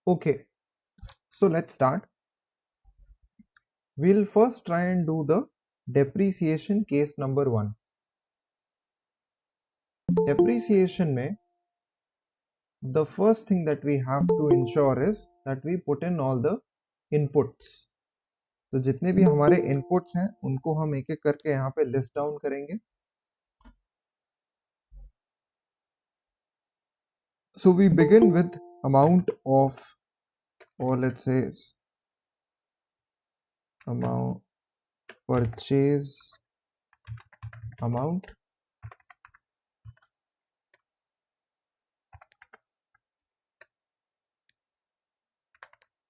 Okay, so let's start. We'll first try and do the depreciation case number 1. Depreciation में the first thing that we have to ensure is that we put in all the inputs. तो जितने भी हमारे inputs हैं उनको हम एक एक करके यहाँ पे list down करेंगे. So we begin with amount of, or let's say amount, purchase amount,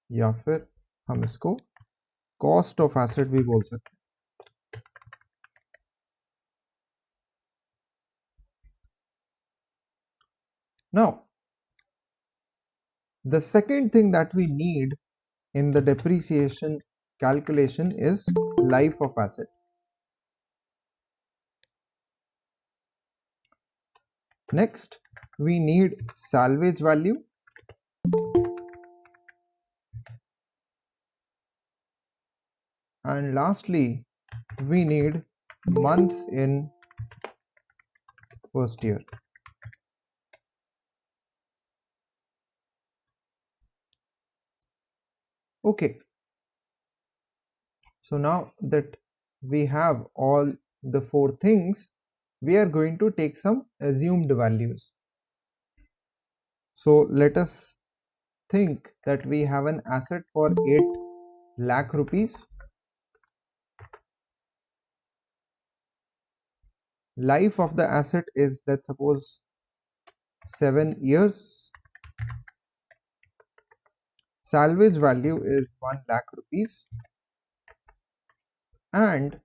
या फिर हम इसको कॉस्ट ऑफ एसेट भी बोल सकते हैं. Now, the second thing that we need in the depreciation calculation is life of asset. Next, we need salvage value. And lastly, we need months in first year. Okay. So now that we have all the 4 things, we are going to take some assumed values. So let us think that we have an asset for 8 lakh rupees. Life of the asset is, let's suppose, 7 years. Salvage value is 1 lakh rupees. And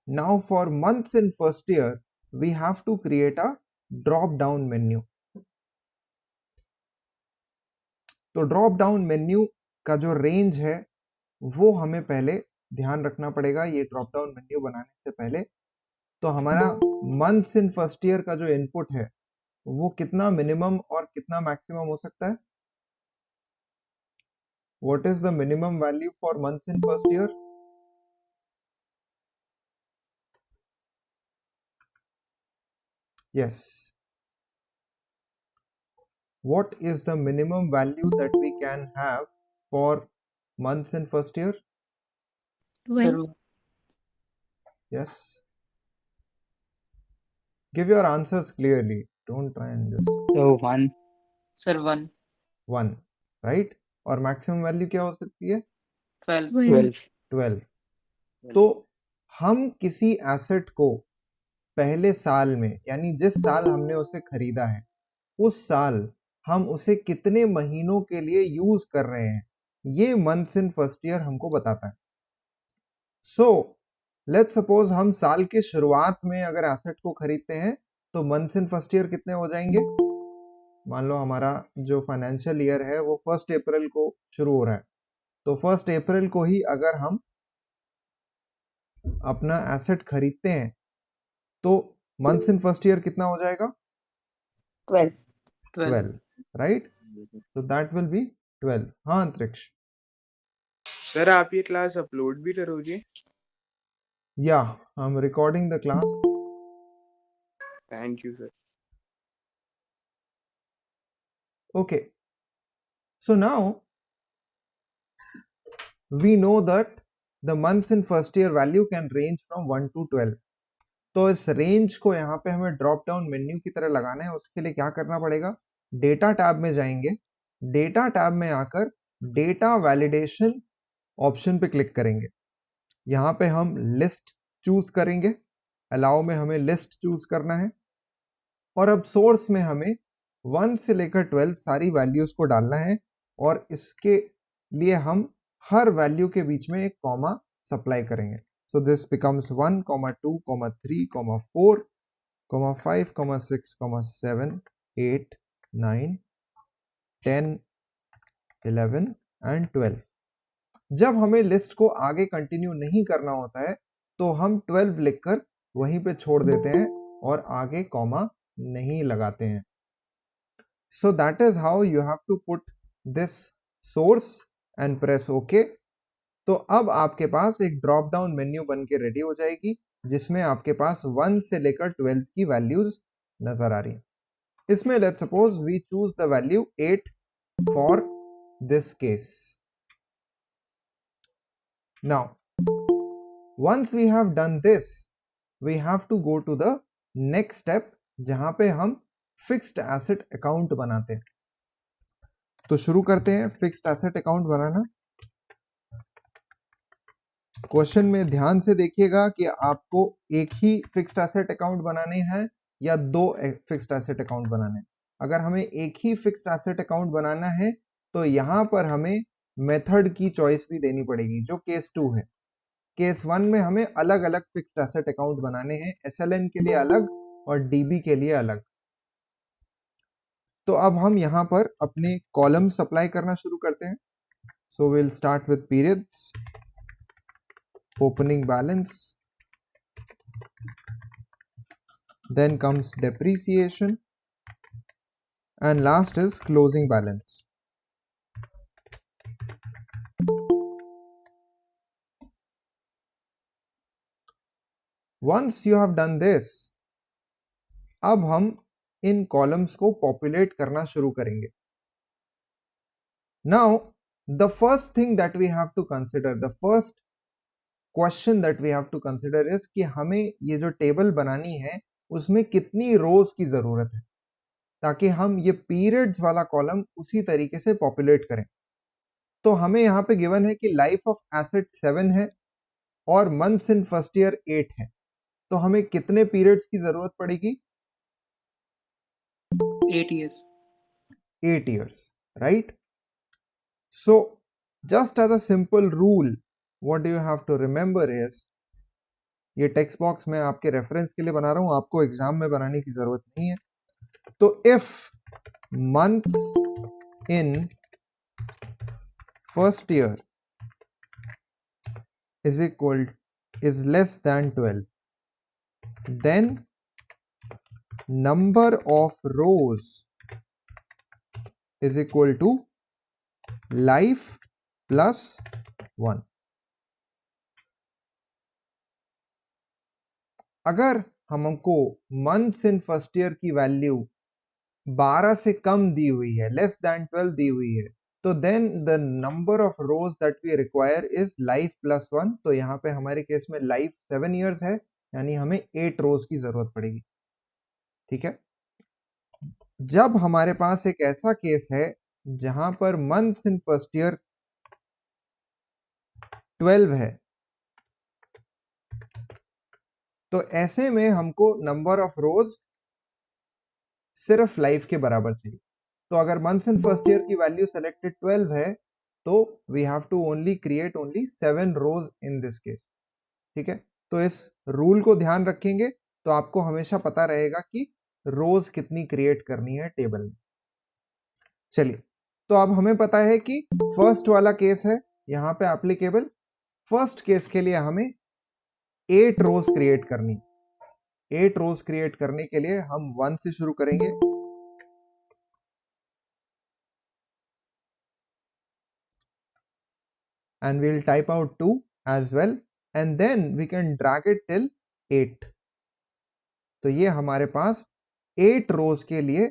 now for months in first year, we have to create a drop down menu. तो drop down menu का जो range है वो हमें पहले ध्यान रखना पड़ेगा. ये ड्रॉप डाउन मेन्यू बनाने से पहले तो हमारा मंथ्स इन फर्स्ट ईयर का जो इनपुट है वो कितना मिनिमम और कितना मैक्सिमम हो सकता है. What is the minimum value for months in first year? Yes. What is the minimum value that we can have for months in first year? 12. Yes. Give your answers clearly. Don't try and just. So 1. Sir, 1. 1, right? और maximum value क्या हो सकती है? 12. 12. 12. तो हम किसी asset को पहले साल में, यानी जिस साल हमने उसे खरीदा है उस साल हम उसे कितने महीनों के लिए यूज कर रहे हैं, ये मंथ्स इन फर्स्ट ईयर हमको बताता है. सो लेट्स सपोज हम साल के शुरुआत में अगर एसेट को खरीदते हैं तो मंथ्स इन फर्स्ट ईयर कितने हो जाएंगे? मान लो हमारा जो फाइनेंशियल ईयर है वो 1 अप्रैल को शुरू हो रहा है, तो 1 अप्रैल को ही अगर हम अपना एसेट खरीदते हैं तो मंथ्स इन फर्स्ट ईयर कितना हो जाएगा? 12, राइट? तो दैट विल बी 12. हाँ अंतरिक्ष. सर आप ये क्लास अपलोड भी करोगे? या I am recording the class. Thank you sir. Okay, so now we know that the months in first year value can range from 1 to 12. तो इस रेंज को यहाँ पे हमें ड्रॉप डाउन मेन्यू की तरह लगाना है. उसके लिए क्या करना पड़ेगा? डेटा टैब में जाएंगे. डेटा टैब में आकर डेटा वैलिडेशन ऑप्शन पे क्लिक करेंगे. यहाँ पे हम लिस्ट चूज करेंगे. अलाउ में हमें लिस्ट चूज करना है. और अब सोर्स में हमें 1 से लेकर 12 सारी वैल्यूज को डालना है और इसके लिए हम हर वैल्यू के बीच में एक कॉमा सप्लाई करेंगे. So this becomes 1, 2, 3, 4, 5, 6, 7, 8, 9, 10, 11 and 12. जब हमें लिस्ट को आगे कंटिन्यू नहीं करना होता है तो हम 12 लिखकर वहीं पे छोड़ देते हैं और आगे कॉमा नहीं लगाते हैं. So that is how you have to put this source and press okay. तो अब आपके पास एक ड्रॉप डाउन मेन्यू बन के रेडी हो जाएगी जिसमें आपके पास 1 से लेकर 12 की वैल्यूज नजर आ रही है। इसमें let's suppose we choose the value 8 for this case. Now once we have done this we have to go to the next step जहां पे हम फिक्स्ड एसेट अकाउंट बनाते हैं। तो शुरू करते हैं फिक्स्ड एसेट अकाउंट बनाना। क्वेश्चन में ध्यान से देखिएगा कि आपको एक ही फिक्स्ड एसेट अकाउंट बनाने हैं या दो फिक्स्ड एसेट अकाउंट बनाने हैं। अगर हमें एक ही फिक्स्ड एसेट अकाउंट बनाना है तो यहां पर हमें मेथड की चॉइस भी देनी पड़ेगी जो केस 2 है। केस 1 में हमें अलग अलग फिक्स्ड एसेट अकाउंट बनाने हैं, एसएलएन के लिए अलग और डीबी के लिए अलग। तो अब हम यहां पर अपने कॉलम सप्लाई करना शुरू करते हैं। So will start with periods, opening balance, then comes depreciation and last is closing balance. Once you have done this, अब हम इन कॉलम्स को पॉपुलेट करना शुरू करेंगे। Now the first thing that we have to consider, the first question that we have to consider is कि हमें ये जो टेबल बनानी है उसमें कितनी रोज की जरूरत है ताकि हम ये पीरियड्स वाला कॉलम उसी तरीके से पॉपुलेट करें। तो हमें यहाँ पे गिवन है कि लाइफ ऑफ एसेट 7 है और मंथ्स इन फर्स्ट ईयर 8 है। तो हमें कितने पीरियड्स की जरूरत पड़ेगी? 8 years. 8 years, right? So just as a simple rule, what do you have to remember is, ये टेक्स्ट बॉक्स में आपके रेफरेंस के लिए बना रहा हूं, आपको एग्जाम में बनाने की जरूरत नहीं है। तो if months in first year is less than 12, then number of rows is equal to life plus 1. अगर हमको मंथ्स इन फर्स्ट ईयर की वैल्यू 12 से कम दी हुई है, लेस देन 12 दी हुई है, तो then the number of rows that we require is life plus 1। तो यहाँ पे हमारे केस में लाइफ 7 इयर्स है, यानी हमें 8 रोज की जरूरत पड़ेगी। ठीक है। जब हमारे पास एक ऐसा केस है जहां पर मंथ्स इन फर्स्ट ईयर 12 है, तो ऐसे में हमको नंबर ऑफ रोज सिर्फ लाइफ के बराबर चाहिए। तो अगर मंथ्स इन फर्स्ट ईयर की वैल्यू सेलेक्टेड 12 है तो we have to only create only 7 rows in this case. ठीक है। तो इस रूल को ध्यान रखेंगे तो आपको हमेशा पता रहेगा कि रोज कितनी क्रिएट करनी है टेबल में। चलिए, तो अब हमें पता है कि फर्स्ट वाला केस है यहां पे एप्लीकेबल। फर्स्ट केस के लिए हमें 8 रोज क्रिएट करनी। 8 रोज क्रिएट करने के लिए हम 1 से शुरू करेंगे। And we'll type out 2 as well and then we can drag it till 8. तो ये हमारे पास 8 रोज के लिए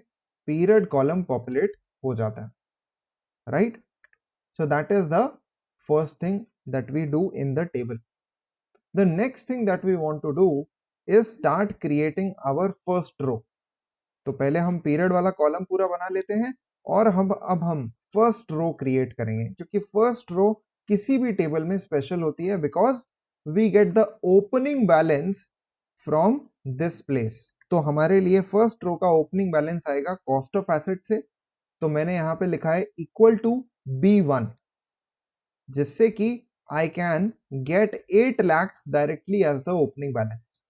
पीरियड कॉलम पॉपुलेट हो जाता है, right? So that is the first thing that we do in the table. The next thing that we want to do is start creating our first row. तो पहले हम पीरियड वाला column पूरा बना लेते हैं और अब हम फर्स्ट रो क्रिएट करेंगे, क्योंकि फर्स्ट रो किसी भी टेबल में स्पेशल होती है because we get the opening balance from this place. तो हमारे लिए फर्स्ट रो का ओपनिंग बैलेंस आएगा कॉस्ट ऑफ एसेट से। तो मैंने यहां पे लिखा है इक्वल टू B1, जिससे कि I can get 8 lakhs directly as the opening balance.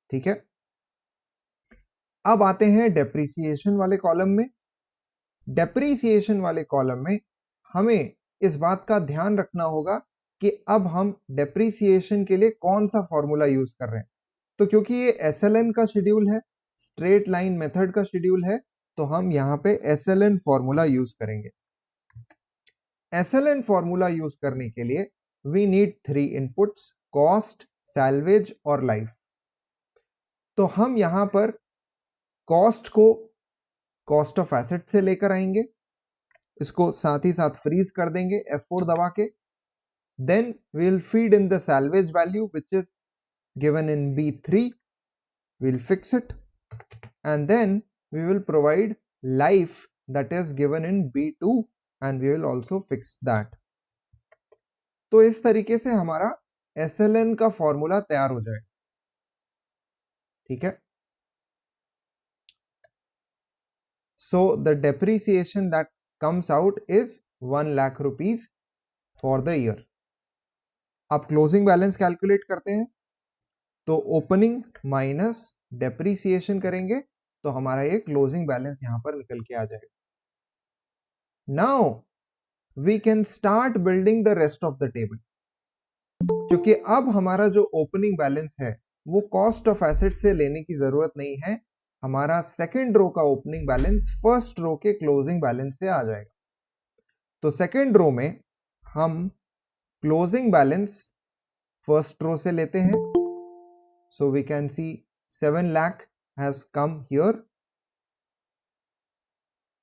ठीक है। अब आते हैं डेप्रीसिएशन वाले कॉलम में। डेप्रीसिएशन वाले कॉलम में हमें इस बात का ध्यान रखना होगा कि अब हम डेप्रीसिएशन के लिए कौन सा फॉर्मूला यूज कर रहे हैं। तो क्योंकि ये SLN का शेड्यूल है, स्ट्रेट लाइन मेथड का शेड्यूल है, तो हम यहाँ पे SLN फॉर्मूला यूज करेंगे। SLN फॉर्मूला यूज करने के लिए we need 3 inputs, cost, salvage और लाइफ। तो हम यहां पर कॉस्ट को कॉस्ट ऑफ एसेट से लेकर आएंगे, इसको साथ ही साथ फ्रीज कर देंगे F4 दबा के। Then we will feed in the salvage value which is given in B3, we'll fix it, and then we will provide life that is given in B2 and we will also fix that. तो इस तरीके से हमारा SLN का formula तैयार हो जाएगा। ठीक है, so the depreciation that comes out is 1 lakh rupees for the year. अब क्लोजिंग बैलेंस कैलकुलेट करते हैं, तो ओपनिंग माइनस डेप्रीसिएशन करेंगे तो हमारा ये क्लोजिंग बैलेंस यहां पर निकल के आ जाएगा। Now we can start building the rest of the table, क्योंकि अब हमारा जो ओपनिंग बैलेंस है वो कॉस्ट ऑफ एसेट से लेने की जरूरत नहीं है, हमारा सेकेंड रो का ओपनिंग बैलेंस फर्स्ट रो के क्लोजिंग बैलेंस से आ जाएगा। तो सेकेंड रो में हम क्लोजिंग बैलेंस फर्स्ट रो से लेते हैं, so we can see 7 lakh has come here.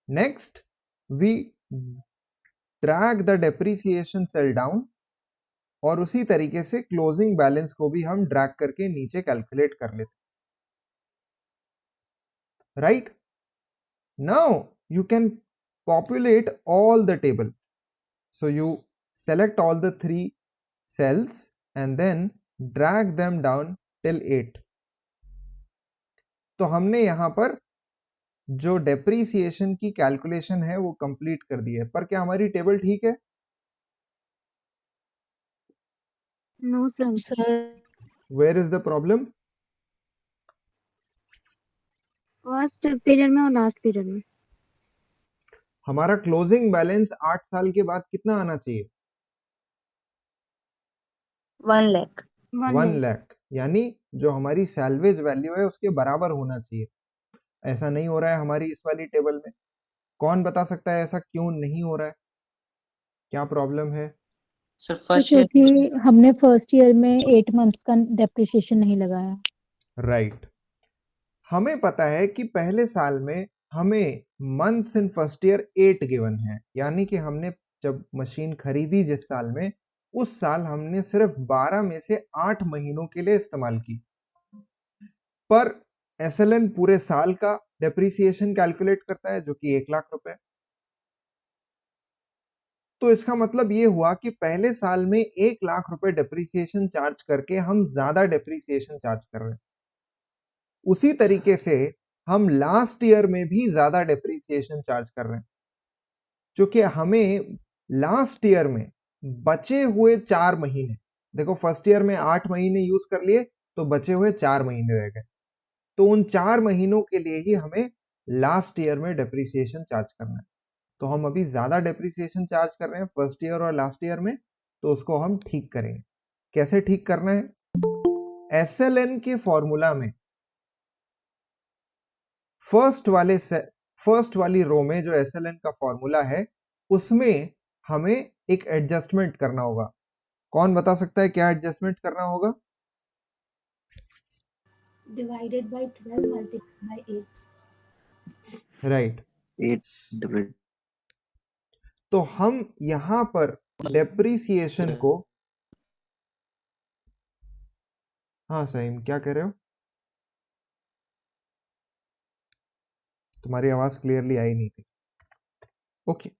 Next we drag the depreciation cell down और उसी तरीके से क्लोजिंग बैलेंस को भी हम ड्रैग करके नीचे कैलकुलेट कर लेते हैं। Right, now you can populate all the table, so you select all the 3 cells and then drag them down till 8। तो हमने यहां पर जो डेप्रीसिएशन की कैलकुलेशन है वो कंप्लीट कर दी है, पर क्या हमारी टेबल ठीक है? No sir. Where is the problem? First period में और लास्ट पीरियड में। हमारा क्लोजिंग बैलेंस 8 साल के बाद कितना आना चाहिए? 1 lakh। 1 लाख, यानी जो हमारी सैल्वेज वैल्यू है उसके बराबर होना चाहिए। ऐसा नहीं हो रहा है हमारी इस वाली टेबल में। कौन बता सकता है ऐसा क्यों नहीं हो रहा है, क्या प्रॉब्लम है? सर फर्स्ट ईयर क्योंकि हमने फर्स्ट ईयर में 8 मंथ्स का डेप्रिसिएशन नहीं लगाया। राइट, हमें पता है कि पहले साल में हमें months in first year 8 given है, यानी कि हमने जब मशीन खरीदी जिस साल में, उस साल हमने सिर्फ 12 में से 8 महीनों के लिए इस्तेमाल की। पर SLN पूरे साल का डेप्रिसिएशन कैलकुलेट करता है जो कि 1 लाख रुपए। तो इसका मतलब ये हुआ कि पहले साल में 1 लाख रुपए डेप्रिसिएशन चार्ज करके हम ज्यादा डेप्रिसिएशन चार्ज कर रहे हैं। उसी तरीके से हम लास्ट ईयर में भी ज्यादा डेप्रिसिएशन चार्ज कर रहे हैं, क्योंकि हमें लास्ट ईयर में बचे हुए 4 महीने, देखो फर्स्ट ईयर में 8 महीने यूज कर लिए तो बचे हुए 4 महीने रह गए, तो उन 4 महीनों के लिए ही हमें लास्ट ईयर में डेप्रिसिएशन चार्ज करना है। तो हम अभी ज्यादा डेप्रिसिएशन चार्ज कर रहे हैं फर्स्ट ईयर और लास्ट ईयर में, तो उसको हम ठीक करेंगे। कैसे ठीक करना है? SLN के फॉर्मूला में फर्स्ट वाली रो में जो SLN का फॉर्मूला है उसमें हमें एक एडजस्टमेंट करना होगा। कौन बता सकता है क्या एडजस्टमेंट करना होगा? Divided by 12 multiply by 8। Right, 8 तो हम यहां पर डेप्रिसिएशन को, हाँ सहीम क्या कह रहे हो? तुम्हारी आवाज क्लियरली आई नहीं थी। Okay,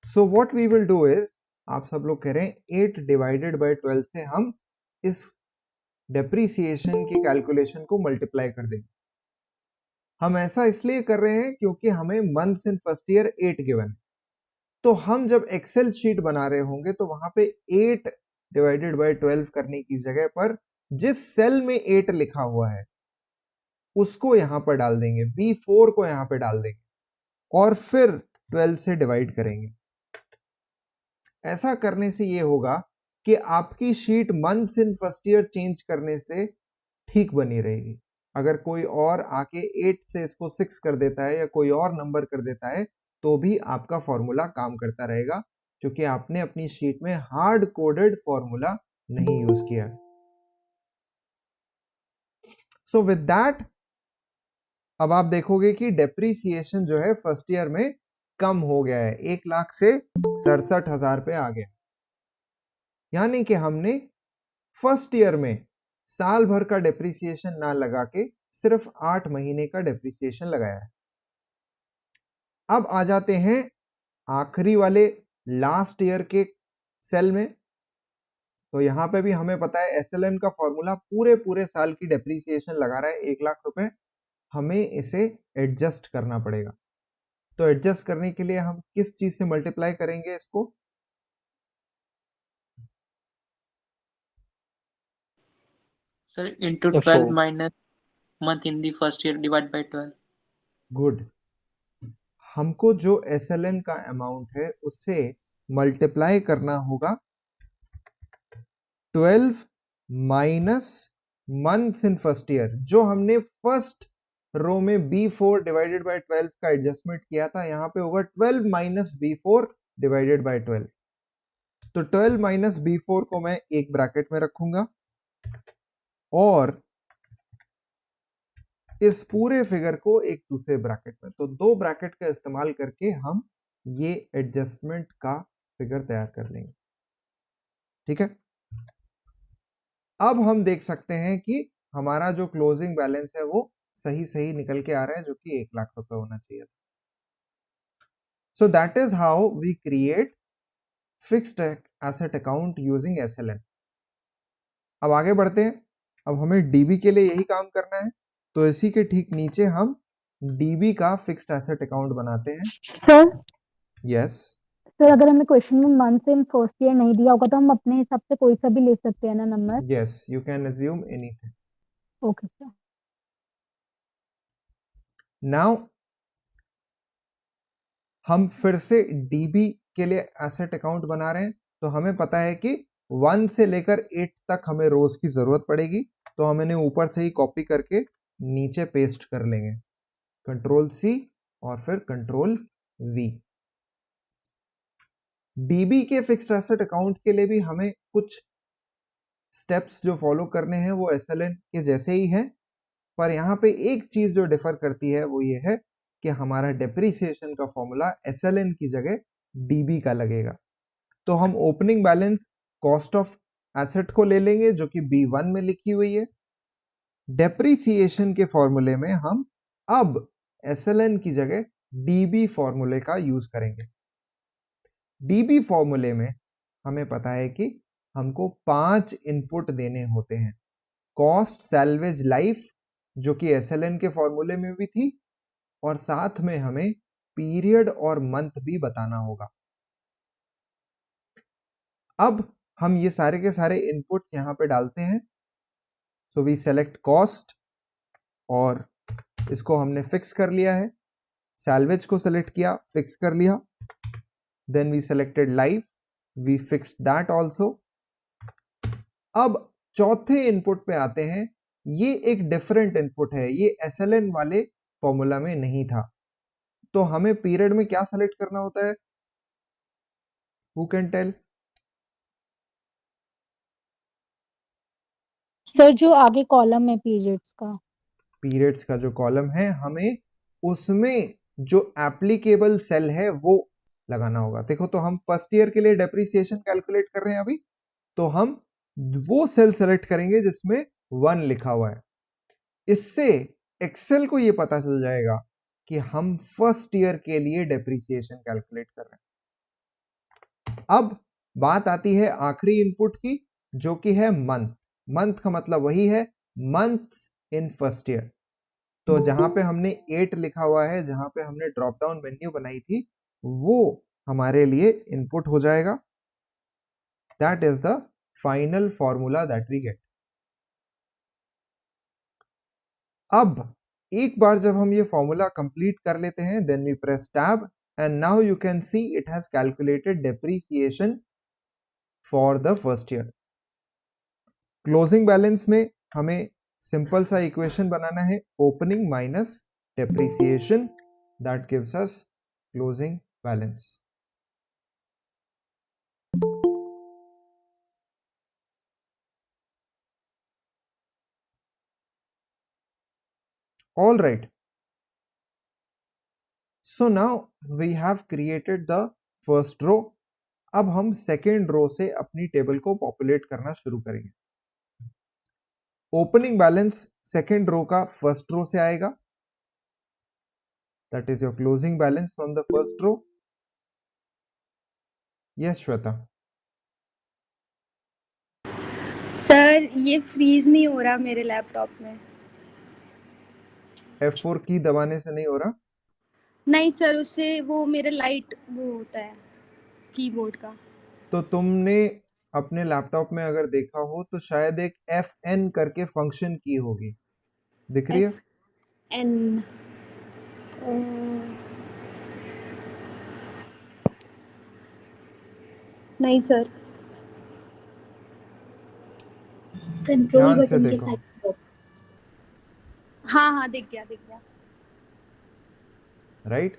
so what we will do is, आप सब लोग कह रहे हैं 8 डिवाइडेड बाय 12 से हम इस डेप्रिसिएशन की कैलकुलेशन को मल्टीप्लाई कर देंगे। हम ऐसा इसलिए कर रहे हैं क्योंकि हमें months in first year 8 given है, तो हम जब एक्सेल शीट बना रहे होंगे तो वहां पे 8 डिवाइडेड बाय 12 करने की जगह पर जिस सेल में 8 लिखा हुआ है उसको यहां पर डाल देंगे, B4 को यहां पे डाल देंगे और फिर 12 से डिवाइड करेंगे। ऐसा करने से ये होगा कि आपकी sheet months in first year change करने से ठीक बनी रहेगी। अगर कोई और आके 8 से इसको 6 कर देता है या कोई और नंबर कर देता है तो भी आपका फॉर्मूला काम करता रहेगा, क्योंकि आपने अपनी शीट में हार्ड कोडेड फॉर्मूला नहीं यूज किया। सो विद दैट अब आप देखोगे कि डेप्रीसिएशन जो है फर्स्ट ईयर में कम हो गया है, 1 लाख से 67,000 पे आ गया। यानी कि हमने फर्स्ट ईयर में साल भर का डेप्रीसिएशन ना लगा के सिर्फ 8 महीने का डेप्रीसिएशन लगाया है। अब आ जाते हैं आखिरी वाले लास्ट ईयर के सेल में। तो यहां पे भी हमें पता है एसएलएन का फॉर्मूला पूरे साल की डेप्रीसिएशन लगा रहा है 1 लाख रुपए, हमें इसे एडजस्ट करना पड़ेगा। तो एडजस्ट करने के लिए हम किस चीज से मल्टीप्लाई करेंगे इसको? Sir, into 12 minus month in the first year divided by 12. Good. हमको जो एसएलएन का अमाउंट है उससे मल्टीप्लाई करना होगा 12 minus months in first year. जो हमने फर्स्ट रो में B4 डिवाइडेड बाय 12 का एडजस्टमेंट किया था, यहां पे होगा 12 माइनस B4 डिवाइडेड बाय 12। तो 12 माइनस B4 को मैं एक ब्रैकेट में रखूंगा और इस पूरे फिगर को एक दूसरे ब्रैकेट में। तो 2 ब्रैकेट का इस्तेमाल करके हम ये एडजस्टमेंट का फिगर तैयार कर लेंगे। ठीक है, अब हम देख सकते हैं कि हमारा जो क्लोजिंग बैलेंस है वो सही निकल के आ रहा है, जो कि 1 लाख रुपए होना चाहिए था। So that is how we create fixed asset account using SLN. अब आगे बढ़ते हैं। अब हमें डीबी के लिए यही काम करना है, तो इसी के ठीक नीचे हम डीबी का फिक्स्ड एसेट अकाउंट बनाते हैं। सर यस सर, अगर हमें क्वेश्चन में मंथ इन फर्स्ट ईयर नहीं दिया होगा तो हम अपने हिसाब से कोई सा भी ले सकते हैं ना number? Yes, you can assume anything. Okay sir. Now हम फिर से डीबी के लिए एसेट अकाउंट बना रहे हैं। तो हमें पता है कि 1 से लेकर 8 तक हमें रोज की जरूरत पड़ेगी, तो हम इन्हें ऊपर से ही कॉपी करके नीचे पेस्ट कर लेंगे, कंट्रोल सी और फिर कंट्रोल वी। डीबी के फिक्स्ड एसेट अकाउंट के लिए भी हमें कुछ स्टेप्स जो फॉलो करने हैं वो एसएलएन के जैसे ही हैं, पर यहाँ पे एक चीज जो डिफर करती है वो ये है कि हमारा डेप्रीसिएशन का फॉर्मूला एसएलएन की जगह डीबी का लगेगा। तो हम opening balance cost of asset को ले लेंगे जो कि B1 में लिखी हुई है। डेप्रीसिएशन के फॉर्मूले में हम अब एसएलएन की जगह डीबी फॉर्मूले का यूज करेंगे। डीबी फॉर्मूले में हमें पता है कि हमको 5 इनपुट देने होते हैं। कॉस्ट, सैल्वेज, लाइफ, जो कि एसएलएन के फॉर्मूले में भी थी, और साथ में हमें पीरियड और मंथ भी बताना होगा। अब हम ये सारे के सारे इनपुट यहां पे डालते हैं। सो वी सेलेक्ट कॉस्ट और इसको हमने फिक्स कर लिया है। सैल्वेज को सेलेक्ट किया, फिक्स कर लिया। Then we selected life, we fixed that also. अब चौथे इनपुट पे आते हैं। ये एक डिफरेंट इनपुट है, ये एसएलएन वाले फॉर्मूला में नहीं था। तो हमें पीरियड में क्या सेलेक्ट करना होता है? Who can tell? सर जो आगे कॉलम है पीरियड्स का। पीरियड्स का जो कॉलम है, हमें उसमें जो एप्लीकेबल सेल है वो लगाना होगा। देखो, तो हम फर्स्ट ईयर के लिए डेप्रीसिएशन कैलकुलेट कर रहे हैं अभी, तो हम वो सेल सेलेक्ट करेंगे जिसमें 1 लिखा हुआ है। इससे एक्सेल को ये पता चल जाएगा कि हम फर्स्ट ईयर के लिए डेप्रीसिएशन कैलकुलेट कर रहे हैं। अब बात आती है आखिरी इनपुट की, जो कि है मंथ। मंथ का मतलब वही है मंथ्स इन फर्स्ट ईयर। तो जहां पे हमने 8 लिखा हुआ है, जहां पे हमने ड्रॉप डाउन मेन्यू बनाई थी, वो हमारे लिए इनपुट हो जाएगा। That is the final formula that we get. अब एक बार जब हम ये फॉर्मूला कंप्लीट कर लेते हैं, then we press tab and now you can see it has calculated depreciation for the first year. Closing balance में हमें सिंपल सा इक्वेशन बनाना है, opening minus depreciation, that gives us closing balance. All right. So now we have created the first row. अब हम second row से अपनी table को पॉपुलेट करना शुरू करेंगे. ओपनिंग बैलेंस सेकेंड रो का फर्स्ट रो से आएगा. That is your closing balance from the first row. Yes Shweta. Sir ये फ्रीज नहीं हो रहा मेरे लैपटॉप में. F4 की दबाने से नहीं हो रहा. नहीं सर, उससे वो मेरा लाइट वो होता है कीबोर्ड का. तो तुमने अपने लैपटॉप में अगर देखा हो तो शायद एक FN करके फंक्शन की होगी. दिख रही है? एन नहीं सर. कंट्रोल ध्यान से बटन के देखो. साथ. हाँ दिख गया. Right?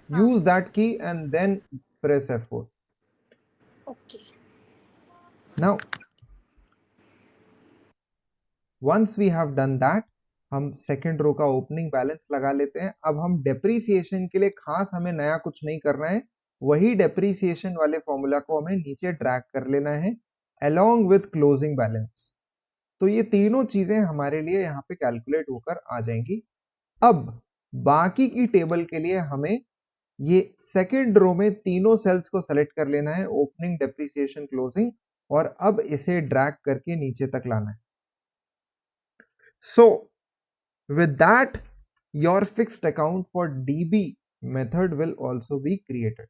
हाँ. Use that key and then press F4. Okay. Now, once we have done that, हम सेकेंड रो का ओपनिंग बैलेंस लगा लेते हैं. अब हम डेप्रीसिएशन के लिए खास हमें नया कुछ नहीं करना है. वही डेप्रीसिएशन वाले फॉर्मूला को हमें नीचे ड्रैग कर लेना है along with क्लोजिंग बैलेंस. तो ये तीनों चीजें हमारे लिए यहाँ पे कैलकुलेट होकर आ जाएंगी. अब बाकी की टेबल के लिए हमें ये सेकेंड रो में तीनों सेल्स को सेलेक्ट कर लेना है, ओपनिंग, डेप्रीसिएशन, क्लोजिंग, और अब इसे ड्रैग करके नीचे तक लाना है. So with that your fixed account for DB method will also be created.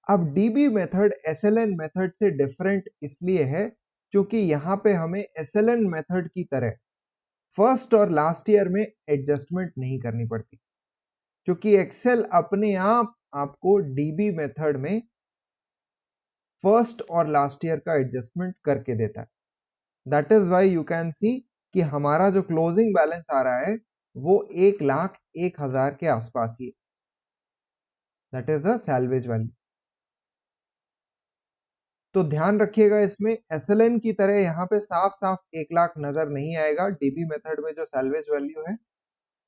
अब DB मेथड SLN मेथड से डिफरेंट इसलिए है क्योंकि यहाँ पे हमें SLN मेथड की तरह फर्स्ट और लास्ट ईयर में एडजस्टमेंट नहीं करनी पड़ती, क्योंकि एक्सेल अपने आप आपको DB मेथड में फर्स्ट और लास्ट ईयर का एडजस्टमेंट करके देता है. That is why you can सी कि हमारा जो क्लोजिंग बैलेंस आ रहा है वो 1,01,000 के आसपास ही है. That is the salvage value. तो ध्यान रखिएगा, इसमें SLN की तरह यहाँ पे साफ साफ 1,00,000 नजर नहीं आएगा DB मेथड में जो सैल्वेज वैल्यू है,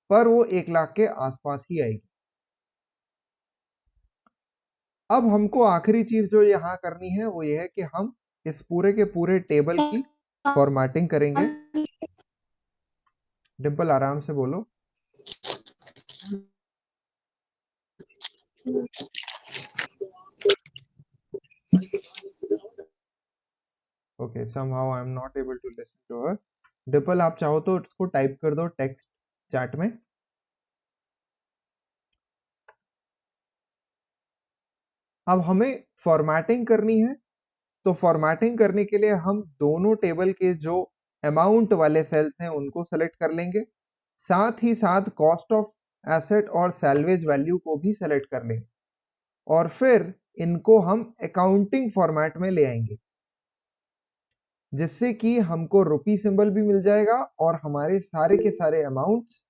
पर वो 1,00,000 के आसपास ही आएगी. अब हमको आखिरी चीज जो यहाँ करनी है वो ये है कि हम इस पूरे के पूरे टेबल की फॉर्मेटिंग करेंगे. डिम्पल आराम से बोलो. Okay, somehow I am not able to listen to her. Dimple आप चाहो तो इसको टाइप कर दो टेक्स्ट चैट में. अब हमें फॉर्मेटिंग करनी है, तो फॉर्मेटिंग करने के लिए हम दोनों टेबल के जो अमाउंट वाले सेल्स हैं उनको सेलेक्ट कर लेंगे, साथ ही साथ कॉस्ट ऑफ एसेट और सैल्वेज वैल्यू को भी सेलेक्ट कर लेंगे, और फिर इनको हम अकाउंटिंग फॉर्मेट में ले आएंगे, जिससे कि हमको रुपी सिंबल भी मिल जाएगा और हमारे सारे के सारे अमाउंट्स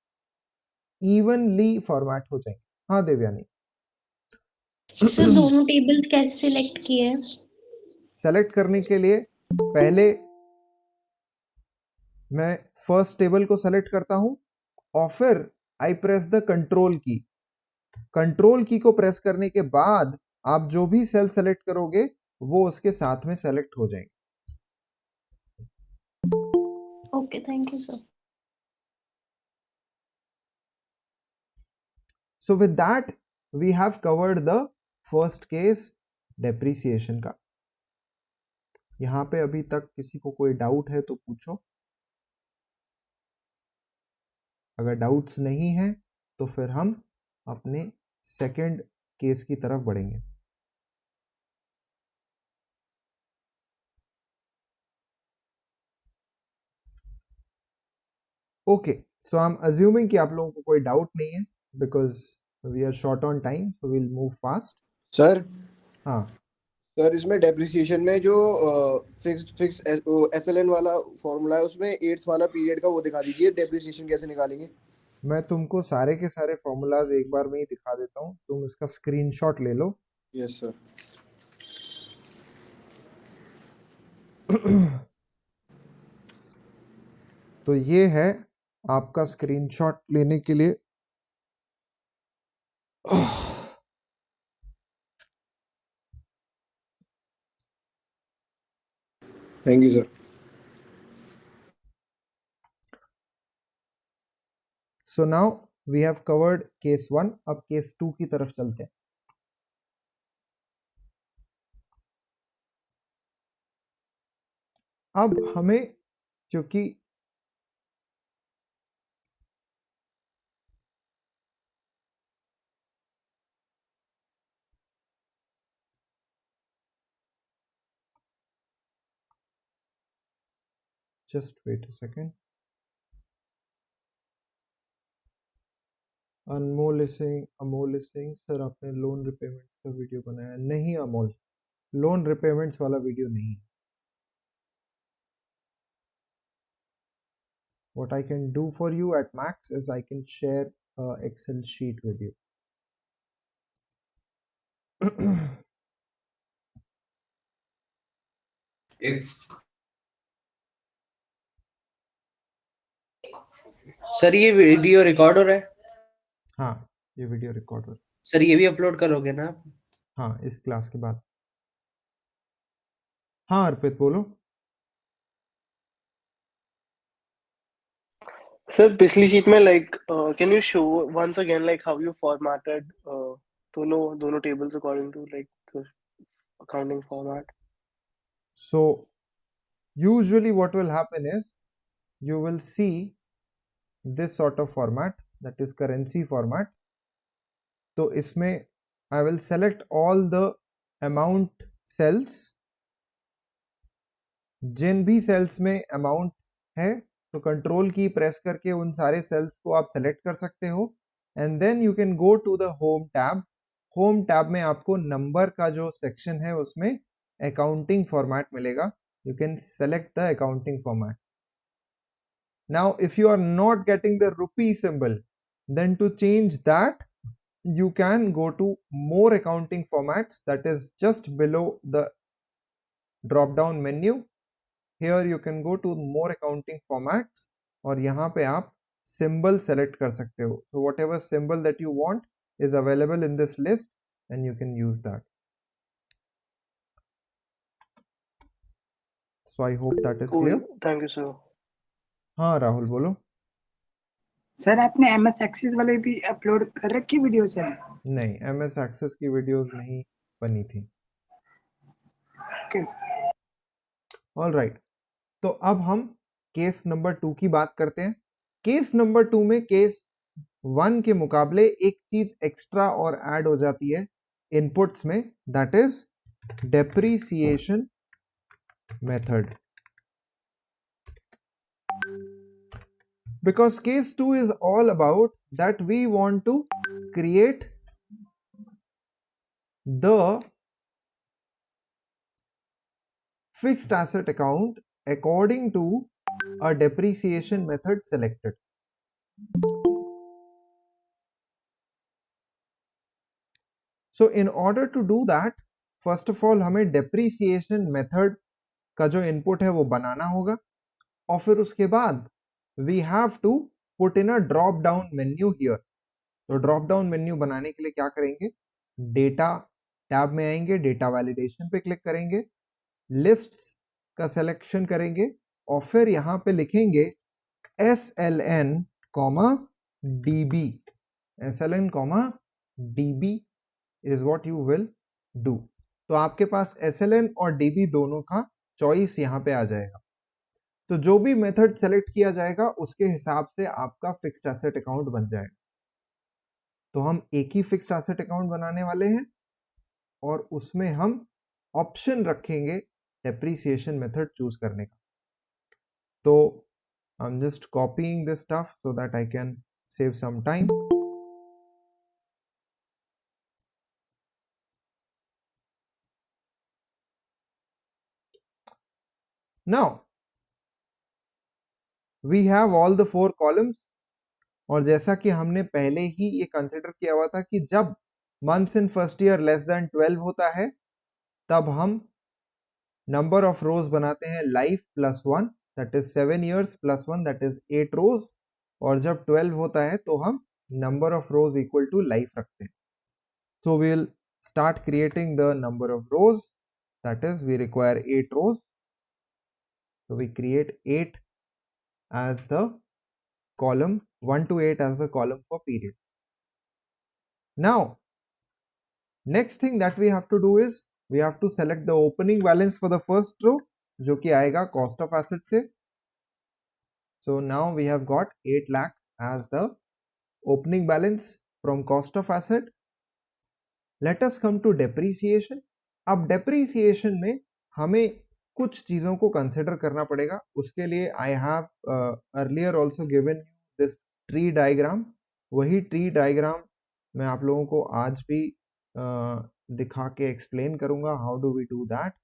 इवनली फॉर्मेट हो जाएंगे. हाँ देवयानी. सर दोनों टेबल कैसे सिलेक्ट किए हैं? सेलेक्ट करने के लिए पहले मैं फर्स्ट टेबल को सेलेक्ट करता हूं और फिर आई प्रेस द कंट्रोल की. कंट्रोल की को प्रेस करने के बाद आप जो भी सेल सेलेक्ट करोगे वो उसके साथ में सेलेक्ट हो जाएंगे. Okay, thank you sir. So with that we have covered the first case depreciation का. यहाँ पे अभी तक किसी को कोई डाउट है तो पूछो. अगर डाउट्स नहीं है तो फिर हम अपने सेकंड केस की तरफ बढ़ेंगे. Okay, so I am assuming कि आप लोगों को कोई डाउट नहीं है because we are short on time, so we will move fast. Sir हाँ सर, इसमें डेप्रिसिएशन में जो फिक्स SLN वाला फॉर्मूला है उसमें 8th वाला पीरियड का वो दिखा दीजिए, डेप्रिसिएशन कैसे निकालेंगे. मैं तुमको सारे के सारे फॉर्मूलाज एक बार में ही दिखा देता हूँ, तुम इसका स्क्रीनशॉट ले लो. Yes sir. तो ये है आपका स्क्रीनशॉट लेने के लिए thank you sir. So now we have covered case 1, अब केस 2 की तरफ चलते हैं। अब हमें क्योंकि just wait a second, Anmol Singh sir आपने लोन रिपेमेंट का वीडियो बनाया नहीं? अमोल, लोन रिपेमेंट्स वाला वीडियो नहीं। What I can do for you at max is I can share a Excel sheet with you. Sir ये वीडियो रिकॉर्ड हो रहा है? हाँ, ये वीडियो रिकॉर्ड हो। सर ये भी अपलोड करोगे ना आप? हाँ, इस क्लास के बाद। हाँ अर्पित बोलो। सर पिछली शीट में like can you show once again like how you formatted दोनों tables according to like accounting format? So usually what will happen is you will see this sort of format, that is currency format. तो इसमें I will select all the amount cells, जिन भी sales में amount है तो control की press करके उन सारे सेल्स को आप सेलेक्ट कर सकते हो and then you can go to the home tab. Home tab में आपको नंबर का जो सेक्शन है उसमें अकाउंटिंग फॉर्मेट मिलेगा। You can select the accounting format. Now if you are not getting the rupee symbol, then to change that you can go to more accounting formats, that is just below the drop down menu. Here you can go to more accounting formats और यहाँ पे आप symbol select कर सकते हो. So whatever symbol that you want is available in this list and you can use that. So I hope that is clear. Thank you sir. हाँ राहुल बोलो। Sir आपने MS एक्सेस वाले भी अपलोड कर रखी वीडियो सर? नहीं, MS access की videos नहीं बनी थी। ऑल राइट, तो अब हम केस नंबर 2 की बात करते हैं। केस नंबर 2 में केस 1 के मुकाबले एक चीज एक्स्ट्रा और ऐड हो जाती है इनपुट्स में, that is depreciation method. Because case 2 is all about that we want to create the fixed asset account according to a depreciation method selected. So in order to do that, first of all हमें depreciation method का जो input है वो बनाना होगा और फिर उसके बाद we have to put in a drop down menu here. तो drop down menu बनाने के लिए क्या करेंगे, डेटा टैब में आएंगे, डेटा वैलिडेशन पे क्लिक करेंगे, लिस्ट्स का सिलेक्शन करेंगे और फिर यहाँ पे लिखेंगे SLN, DB. SLN, DB is what you will do. तो आपके पास SLN और DB दोनों का चॉइस यहाँ पे आ जाएगा। तो जो भी मेथड सेलेक्ट किया जाएगा उसके हिसाब से आपका फिक्स्ड एसेट अकाउंट बन जाएगा। तो हम एक ही फिक्स्ड एसेट अकाउंट बनाने वाले हैं और उसमें हम ऑप्शन रखेंगे डेप्रिसिएशन मेथड चूज करने का। तो I am just copying this stuff so that I can save some time. Now we have all the 4 columns और जैसा कि हमने पहले ही ये कंसिडर किया हुआ था कि जब months in first year less than 12 होता है तब हम नंबर ऑफ रोज बनाते हैं life +1, that is 7 years +1, that is 8 rows और जब 12 होता है तो हम number of rows equal to life रखते हैं. So we will start creating the number of rows, that is we require 8 rows. So we create 8 as the column, 1 to 8 as the column for period. Now next thing that we have to do is we have to select the opening balance for the first row, जो कि आएगा cost of asset से. So now we have got 8 lakh as the opening balance from cost of asset. Let us come to depreciation. अब depreciation में हमें कुछ चीज़ों को कंसिडर करना पड़ेगा. उसके लिए I have earlier also given this tree diagram. वही tree diagram मैं आप लोगों को आज भी दिखा के एक्सप्लेन करूंगा. How do we do that?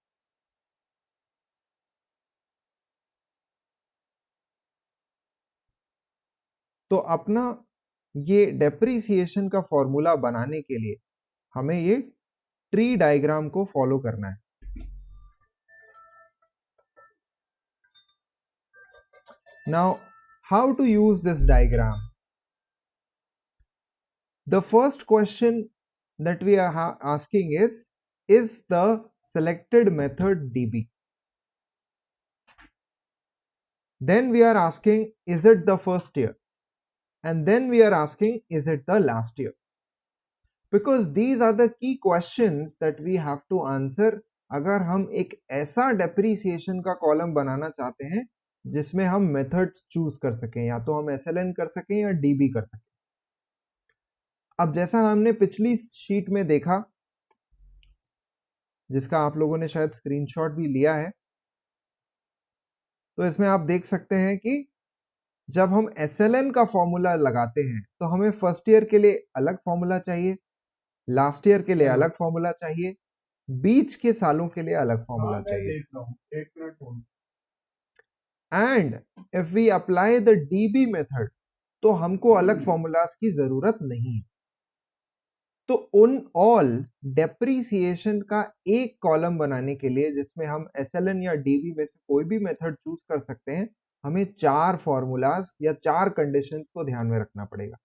तो अपना ये डेप्रीसिएशन का फॉर्मूला बनाने के लिए हमें ये ट्री डायग्राम को फॉलो करना है. Now how to use this diagram? The first question that we are asking is the selected method DB? Then we are asking, is it the first year? And then we are asking, is it the last year? Because these are the key questions that we have to answer अगर हम एक ऐसा depreciation का column बनाना चाहते हैं जिसमें हम methods choose कर सकें, या तो हम SLN कर सकें या DB कर सकें. अब जैसा हमने पिछली शीट में देखा, जिसका आप लोगों ने शायद स्क्रीनशॉट भी लिया है, तो इसमें आप देख सकते हैं कि जब हम SLN का फॉर्मूला लगाते हैं तो हमें फर्स्ट ईयर के लिए अलग फॉर्मूला चाहिए, लास्ट ईयर के लिए अलग फॉर्मूला चाहिए, बीच के सालों के लिए अलग फॉर्मूला चाहिए. And if we apply the DB method तो हमको अलग फॉर्मूलाज की जरूरत नहीं है. तो उन ऑल डेप्रीसिएशन का एक कॉलम बनाने के लिए जिसमें हम SLN या DB में से कोई भी मेथड चूज कर सकते हैं, हमें 4 फॉर्मूलाज या 4 कंडीशंस को ध्यान में रखना पड़ेगा.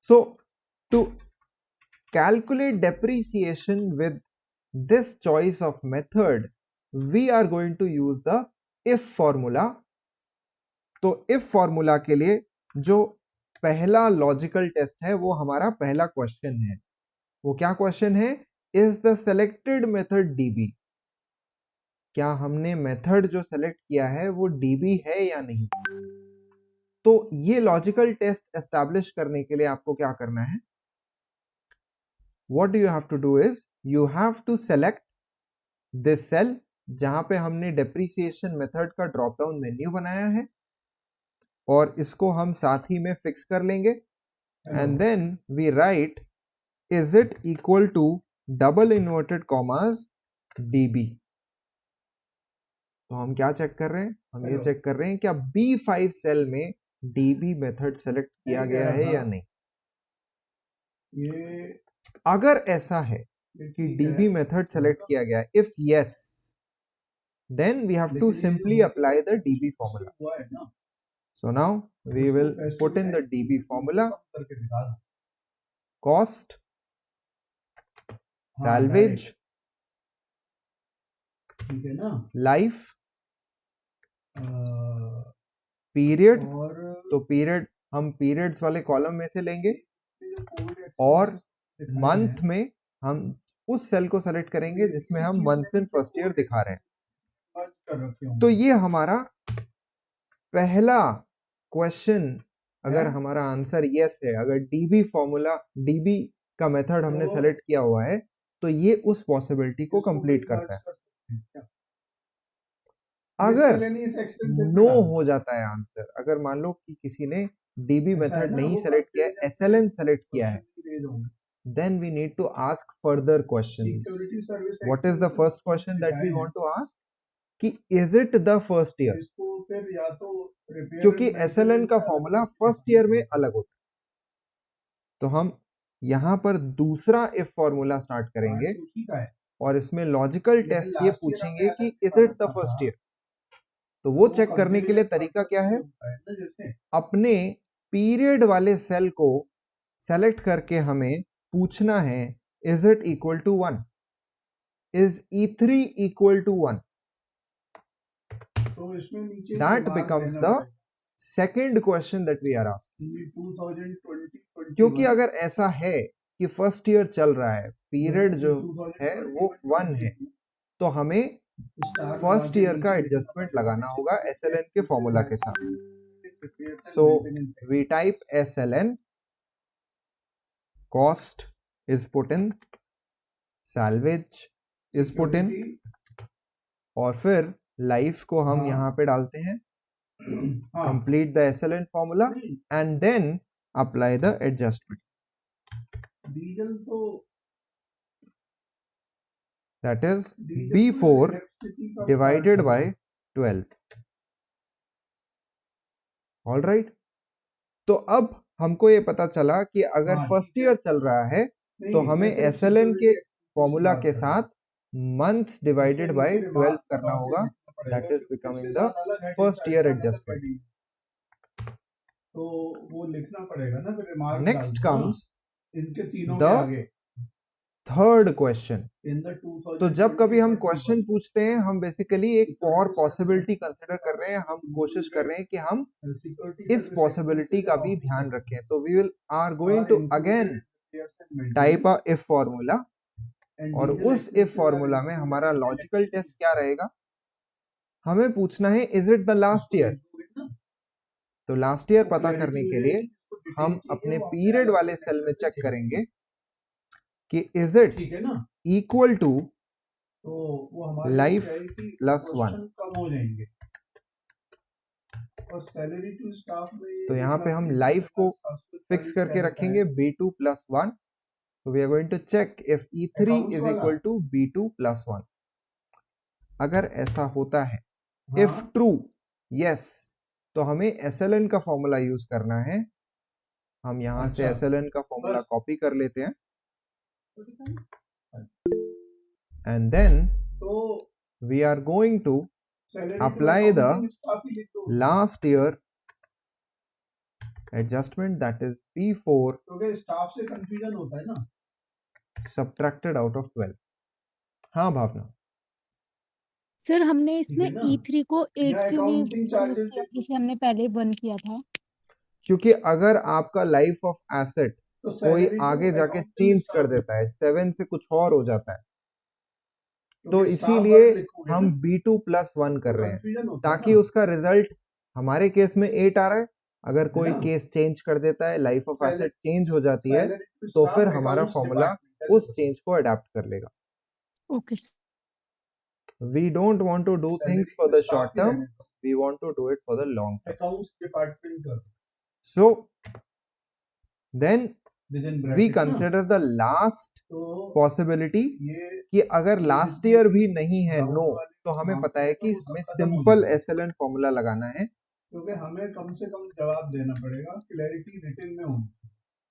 सो to calculate depreciation with this choice of method, we are going to use the if formula. तो if formula के लिए जो पहला लॉजिकल टेस्ट है वो हमारा पहला क्वेश्चन है. वो क्या क्वेश्चन है? Is the selected method DB? क्या हमने मेथड जो सेलेक्ट किया है वो DB है या नहीं? तो ये लॉजिकल टेस्ट एस्टैब्लिश करने के लिए आपको क्या करना है? What do you have to do is you have to select this cell जहां पे हमने depreciation method का ड्रॉप डाउन मेन्यू बनाया है, और इसको हम साथ ही में फिक्स कर लेंगे. And then we write is it equal to double inverted commas DB. तो हम क्या चेक कर रहे हैं? हम ये चेक कर रहे हैं क्या B5 सेल में DB मेथड सेलेक्ट किया गया है या नहीं. अगर ऐसा है कि DB मेथड सेलेक्ट किया गया है, if yes, then we have to simply apply the DB formula. So now we will put in the DB formula. Cost, salvage, life, period. तो पीरियड हम पीरियड्स वाले कॉलम में से लेंगे, और मंथ में हम उस सेल को सेलेक्ट करेंगे जिसमें हम मंथ इन फर्स्ट ईयर दिखा रहे हैं. तो ये हमारा पहला क्वेश्चन. अगर हमारा आंसर यस है, अगर DB फॉर्मूला, DB का मेथड हमने सेलेक्ट किया हुआ है, तो ये उस पॉसिबिलिटी को कंप्लीट करता है. अगर नो हो जाता है आंसर, अगर मान लो कि किसी ने DB मेथड नहीं सेलेक्ट किया है, SLN सेलेक्ट किया है, then we need to ask further questions. What is the first question that we want to ask? कि is it the first year? क्योंकि SLN का फॉर्मूला फर्स्ट ईयर में अलग होता है. तो हम यहां पर दूसरा इफ फॉर्मूला स्टार्ट करेंगे, और इसमें लॉजिकल टेस्ट ये पूछेंगे कि is it the first year. तो वो चेक करने के लिए तरीका क्या है, अपने पीरियड वाले सेल को सेलेक्ट करके हमें पूछना है is it equal to 1, is E3 equal to 1। तो इसमें नीचे that becomes the second question that we are asking. 2020 क्योंकि अगर ऐसा है कि फर्स्ट ईयर चल रहा है, पीरियड जो है वो 1 है, तो हमें फर्स्ट ईयर का एडजस्टमेंट लगाना होगा SLN के फॉर्मूला के साथ। So we type SLN, cost is put in, salvage is put in, और फिर लाइफ को हम यहाँ पे डालते हैं, complete the SLN formula and then apply the adjustment. डीजल तो that is B4 divided by 12। All right, तो अब हमको ये पता चला कि अगर फर्स्ट ईयर चल रहा है तो हमें SLN के फॉर्मूला के साथ मंथ डिवाइडेड बाय 12 करना होगा, that is becoming the first year adjustment. तो वो लिखना पड़ेगा ना फिर रिमार्क। नेक्स्ट कम्स इनके तीनों द के आगे थर्ड क्वेश्चन। इन द 2020 तो जब कभी हम क्वेश्चन पूछते हैं, हम बेसिकली एक और पॉसिबिलिटी कंसिडर कर रहे हैं, हम कोशिश कर रहे हैं कि हम इस पॉसिबिलिटी का भी ध्यान रखें। तो we will are going to again type a if formula, और उस इफ फॉर्मूला में हमारा लॉजिकल टेस्ट क्या रहेगा, हमें पूछना है is it the last year. तो लास्ट ईयर पता करने के लिए हम अपने पीरियड वाले सेल में चेक करेंगे कि is it equal to life plus 1। कम हो जाएंगे और सैलरी टू स्टाफ में, तो यहाँ पे हम लाइफ को फिक्स करके रखेंगे B2 प्लस 1। तो we are going to check if E3 is equal to B2 plus 1। अगर ऐसा होता है, इफ ट्रू यस, तो हमें SLN का फॉर्मूला यूज करना है। हम यहाँ से SLN का फॉर्मूला कॉपी कर लेते हैं and then we are going to apply the last year adjustment, that is P4 क्योंकि स्टाफ से कंफ्यूजन होता है ना, subtracted out of 12। हाँ भावना, सर हमने इसमें ना? E3 को 8 या क्यों नहीं accounting यूज charges किया, जिसे हमने पहले 1 किया था? क्योंकि अगर आपका लाइफ ऑफ एसेट तो कोई salary आगे to जाके accounting चेंज staff, कर देता है, 7 से कुछ और हो जाता है, तो क्योंकि staff इसीलिए वर्क लिखोगे हम ना, B2 प्लस 1 कर रहे हैं, confusion होता है ताकि ना। उसका रिजल्ट हमारे केस में 8 आ रहा है। अगर कोई ना? केस चेंज कर देता है, life of Salary- asset change हो जाती है, Salary to तो staff, फिर हमारा accounts फॉर्मूला department, उस चेंज को अडेप्ट कर लेगा। Okay we don't want to do Salary things for the to staff short ही टर्म, रहने दो। We want to do it for the long term. Accounts department का so then within we bracket consider the last तो possibility ये कि अगर last year भी नहीं है, नो, तो हमें पता है कि हमें सिंपल SLN फॉर्मूला लगाना है। क्योंकि हमें कम से कम जवाब देना पड़ेगा, क्लैरिटी रिटन में होनी।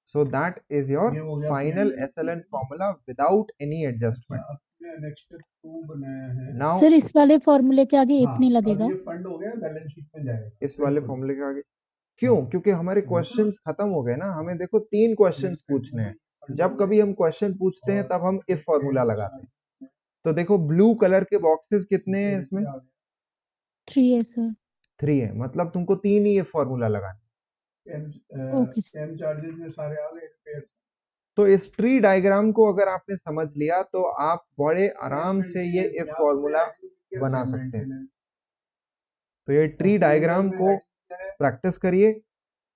So that is your ये हो गया final अपने- SLN formula without any adjustment. अपने नेक्स्ट 2 बनाया है। Now सर इस वाले फॉर्मूले के आगे हाँ, इफ नहीं अब लगेगा? ये फंड हो गया, बैलेंस शीट में जाएगा। इस वाले फॉर्मूले के आगे क्यों? क्योंकि हमारे क्वेश्चंस खत्म हो गए ना। हमें देखो 3 क्वेश्चंस पूछने हैं। जब कभी हम क्वेश्चन पूछते हैं तब हम इफ फॉर्मूला लगाते हैं। तो देखो ब्लू कलर के बॉक्सेस कितने हैं इसमें? 3 है सर। 3 है, मतलब तुमको 3 ही इफ फॉर्मूला लगाना। ओके एम चार्जेस में सारे आ गए रिपेयर। तो इस ट्री डायग्राम को अगर आपने समझ लिया तो आप बड़े आराम से ये इफ फॉर्मूला बना सकते हैं। तो ये ट्री डायग्राम को प्रैक्टिस करिए,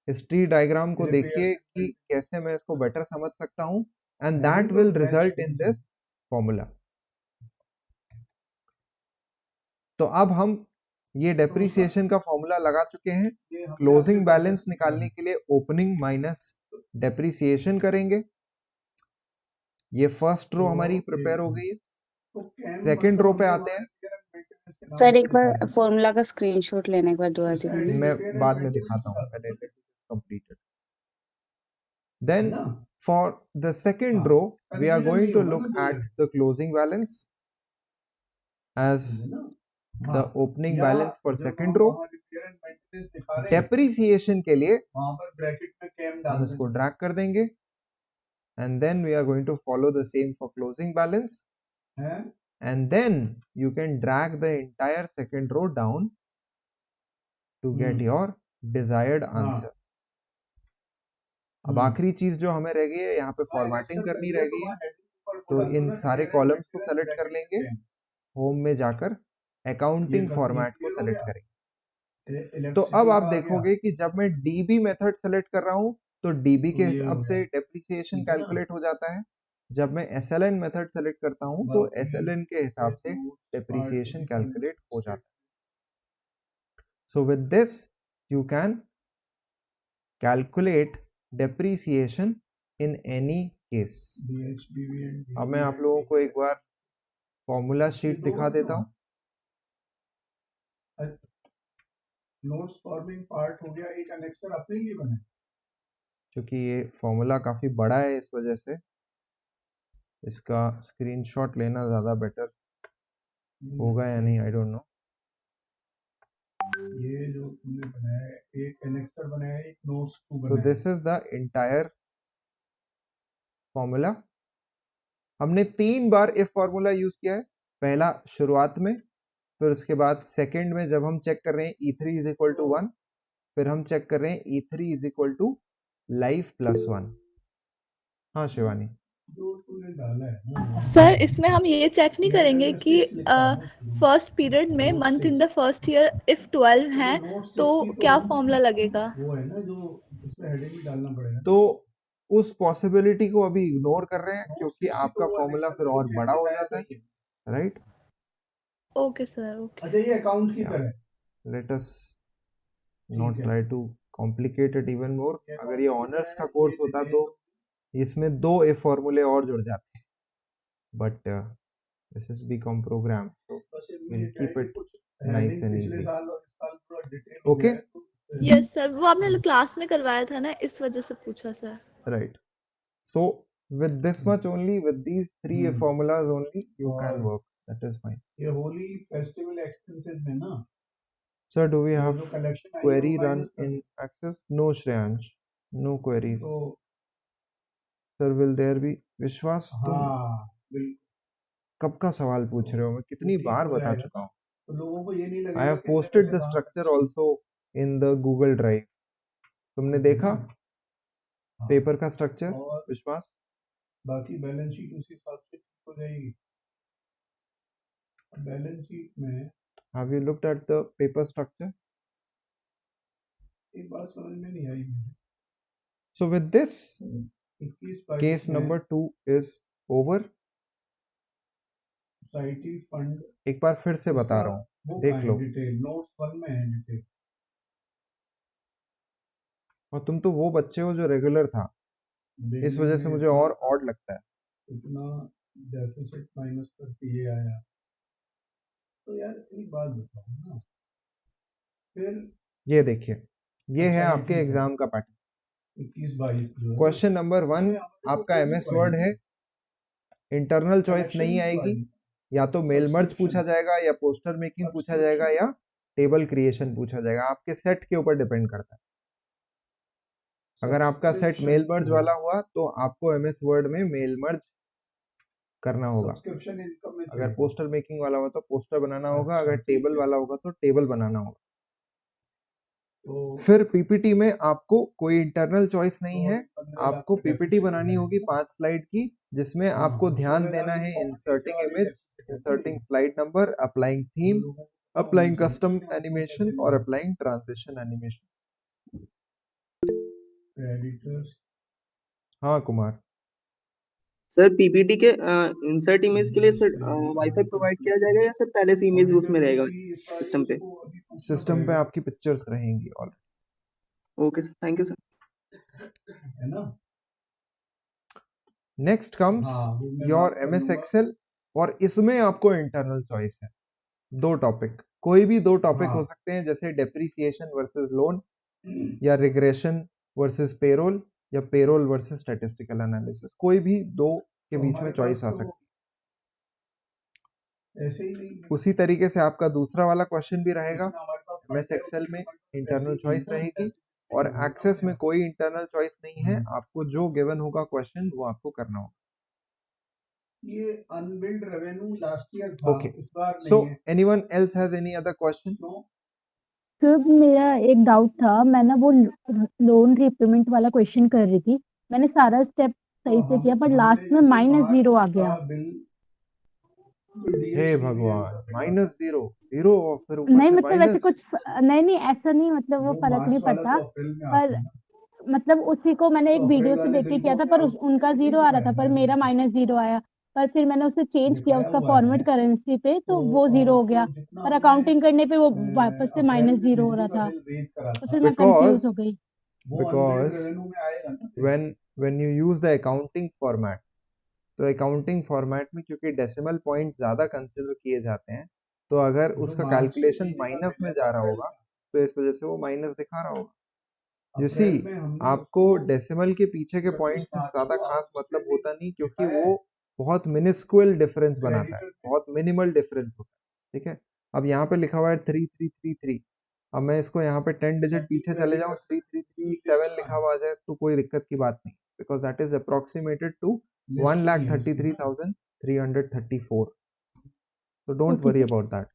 इस ट्री डायग्राम को देखिए कि कैसे मैं इसको बेटर समझ सकता हूं, and that will result in this formula. तो अब हम ये डेप्रिसिएशन का फॉर्मूला लगा चुके हैं। क्लोजिंग बैलेंस निकालने के लिए ओपनिंग माइनस डेप्रिसिएशन करेंगे। ये फर्स्ट रो हमारी प्रिपेयर हो गई है। सेकंड रो पे आते हैं। सर एक बार फॉर्मूला का स्क्रीनशॉट लेने के बाद दोबारा दिखाइए। मैं बाद में दिखाता हूँ, पहले let it completed. Then for the second row we are going to look at the closing balance as the opening या बैलेंस फॉर जब सेकंड हम रो। वहाँ रिपेयर एंड मेंटेनेंस दिखा रहे हैं डेप्रिसिएशन के लिए वहां पर ब्रैकेट में कैम हम डाल इसको दें। ड्रैग कर देंगे and then we are going to follow the same for closing balance हैं and then you can drag the entire second row down to get your desired answer. अब आखिरी चीज जो हमें रह गई है यहाँ पे फॉर्मेटिंग करनी रह गई है, तो इन सारे कॉलम्स को सेलेक्ट कर लेंगे, होम में जाकर अकाउंटिंग फॉर्मेट को सेलेक्ट करेंगे। तो अब आप देखोगे कि जब मैं डीबी मेथड सेलेक्ट कर रहा हूँ तो डीबी के हिसाब से डेप्रिसिएशन कैलकुलेट हो जाता है, जब मैं एसएलएन मेथड सेलेक्ट करता हूं तो एसएलएन के हिसाब से डेप्रिसिएशन कैलकुलेट हो जाता है। So with this you can calculate depreciation in any case. अब मैं आप लोगों को एक बार फॉर्मूला शीट दिखा देता हूं। नोट्स फॉर्मिंग पार्ट हो गया, एक एनेक्सर अपने लिए बने, क्योंकि ये फॉर्मूला काफी बड़ा है इस वजह से इसका स्क्रीनशॉट लेना ज्यादा बेटर होगा या नहीं, आई डोंट नो। ये जो तुमने बनाया है एक एनेक्सर बनाया है, एक नोट्स टू सो बनाया this is the entire formula. हमने 3 बार इफ फॉर्मूला यूज किया है, पहला शुरुआत में, फिर उसके बाद सेकंड में जब हम चेक कर रहे हैं E3 इज इक्वल टू 1, फिर हम चेक कर रहे हैं E3 is equal to life plus 1। हाँ शिवानी, जो तूने डाला है ना सर इसमें हम ये चेक नहीं करेंगे कि फर्स्ट पीरियड में month in the first year if 12 हैं तो क्या फॉर्मूला लगेगा? वो है ना जो उसमें हेडिंग भी डालना पड़ेगा। तो उस पॉसिबिलिटी को अभी इग्नोर कर रहे हैं क्योंकि आपका फॉर्मूला फिर और बड़ा हो जाता है, राइट? Okay sir, okay. अच्छा ये अकाउंट की तरह let us not try to complicate it even more. अगर ये ऑनर्स का कोर्स होता तो इसमें 2 इफ फॉर्मूले और जुड़ जाते हैं, but this is BCom program, so will keep it nice and easy. Okay, yes sir, वो आपने क्लास में करवाया था ना, इस वजह से पूछा sir. Right. So with this much only, with these 3 formulas only you can work, that is fine. ये होली फेस्टिवल एक्सपेंसेस में ना Sir, do we have जो कलेक्शन आई query वो run minus कर in Access? No Shreyansh, no queries. तो Sir, will there be विश्वास? तुम हाँ बिल्कुल, कब का सवाल पूछ रहे हो? मैं कितनी ठीक बार हो बता जाएगा। चुका हूँ। तो लोगों को ये नहीं लगेगा I have कि posted मेरे the से structure also in the Google Drive. तुमने देखा हाँ, पेपर का स्ट्रक्चर और विश्वास? बाकी बैलेंस शीट उसी हिसाब से ठीक हो जाएगी। बैलेंस शीट में Have you looked at the paper structure? एक बात समझ में नहीं आई मुझे। So with this, 21-22 case में number 2 is over. Society fund एक बार फिर से बता रहा हूँ, वो देख लो। डिटेल नोट्स 1 में है डिटेल। और तुम तो वो बच्चे हो जो रेगुलर था, इस वजह से मुझे और ऑड लगता है। इतना डेफिसिट माइनस करके ये आया, तो यार एक बात बताओ ना, फिर ये देखिए, ये है अच्छा, आपके ठीक है। एग्जाम का पैटर्न। 21-22 जो है क्वेश्चन नंबर 1 आपका MS वर्ड है, इंटरनल चॉइस नहीं आएगी, या तो मेल मर्ज पूछा जाएगा, या पोस्टर मेकिंग पूछा जाएगा, या टेबल क्रिएशन पूछा जाएगा। आपके सेट के ऊपर डिपेंड करता है। अगर आपका सेट मेल मर्ज वाला हुआ तो आपको MS वर्ड में मेल मर्ज करना होगा। सब्सक्रिप्शन इनकम में अगर पोस्टर मेकिंग वाला हुआ तो पोस्टर बनाना होगा, अच्छा, अगर टेबल वाला होगा तो टेबल बनाना होगा। तो फिर पीपीटी में आपको कोई इंटरनल चॉइस नहीं है, आपको पीपीटी बनानी होगी 5 स्लाइड की, जिसमें आपको ध्यान देना है inserting image, inserting slide number, applying theme, applying custom animation और अप्लाइंग ट्रांजिशन एनिमेशन। एडिटर्स हाँ कुमार, सर पीपीटी के इंसर्ट इमेज के लिए सर वाईफाई प्रोवाइड किया जाएगा या सर पहले से इमेज उसमें रहेगा सिस्टम पे? सिस्टम पे आपकी पिक्चर्स रहेंगी already. Okay sir, thank you sir. है ना। नेक्स्ट कम्स हाँ, वो मैं योर बात MS करूंगा। एक्सेल, और इसमें आपको इंटरनल चॉइस है। 2 टॉपिक, कोई भी 2 टॉपिक हाँ। हो सकते हैं, जैसे डेप्रिसिएशन वर्सेस लोन, या रिग्रेशन वर्सेस पेरोल, या पेरोल वर्सेस स्टैटिस्टिकल एनालिसिस। कोई भी 2 के बीच में हमारे चॉइस पास आ तो सकती ऐसे ही नहीं उसी तरीके से आपका दूसरा वाला क्वेश्चन भी रहेगा। जितना हमारे पास एमएस एक्सेल में इंटरनल ऐसे चॉइस ही रहेगी और एक्सेस में कोई इंटरनल चॉइस नहीं है। आपको जो गिवन होगा क्वेश्चन वो आपको करना होगा। ये अनबिल्ड रेवेन्यू लास्ट ईयर था, ओके, इस बार सो नहीं है। Anyone else has any other question? Sir मेरा एक डाउट था, मैं ना वो लोन रीपेमेंट वाला क्वेश्चन कर रही थी, मैंने सारा स्टेप सही से किया पर लास्ट में -0 आ गया। हे भगवान, -0 और फिर ऊपर नहीं से मतलब ऐसे माइनस। कुछ नहीं ऐसा नहीं, मतलब वो फर्क नहीं पड़ता, पर मतलब उसी को मैंने एक वीडियो से देख के किया था, पर उनका 0 आ रहा था पर मेरा -0 आया, पर फिर मैंने उसे चेंज किया उसका फॉर्मेट करेंसी पे तो वो 0 हो गया, पर अकाउंटिंग करने पे वो वापस से -0 हो रहा था, तो फिर मैं कंफ्यूज हो गई। Because when you use the accounting format, तो अकाउंटिंग फॉर्मेट में क्योंकि डेसिमल पॉइंट ज्यादा कंसिडर किए जाते हैं, तो अगर उसका कैलकुलेशन माइनस में जा रहा होगा तो इस वजह से वो माइनस दिखा रहा होगा। यू सी, आपको डेसिमल के पीछे के पॉइंट से ज्यादा खास मतलब होता नहीं, क्योंकि वो बहुत मिनिस्कुअल डिफरेंस बनाता है, बहुत मिनिमल डिफरेंस होता है। ठीक है, अब यहाँ पे लिखा हुआ है 3333, अब मैं इसको यहाँ पे 10 डिजिट पीछे चले जाऊँ 3337 लिखा हुआ आ जाए तो कोई दिक्कत की बात नहीं, because that is approximated to 1,33,334। So don't worry about that.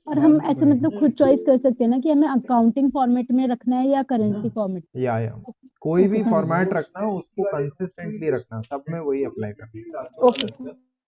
और हम ऐसे मतलब खुद चॉइस कर सकते हैं ना कि हमें अकाउंटिंग फॉर्मेट में रखना है या करेंसी फॉर्मेट? या कोई भी फॉर्मेट रखना, उसको कंसिस्टेंटली रखना, सब में वही अप्लाई करना। ओके।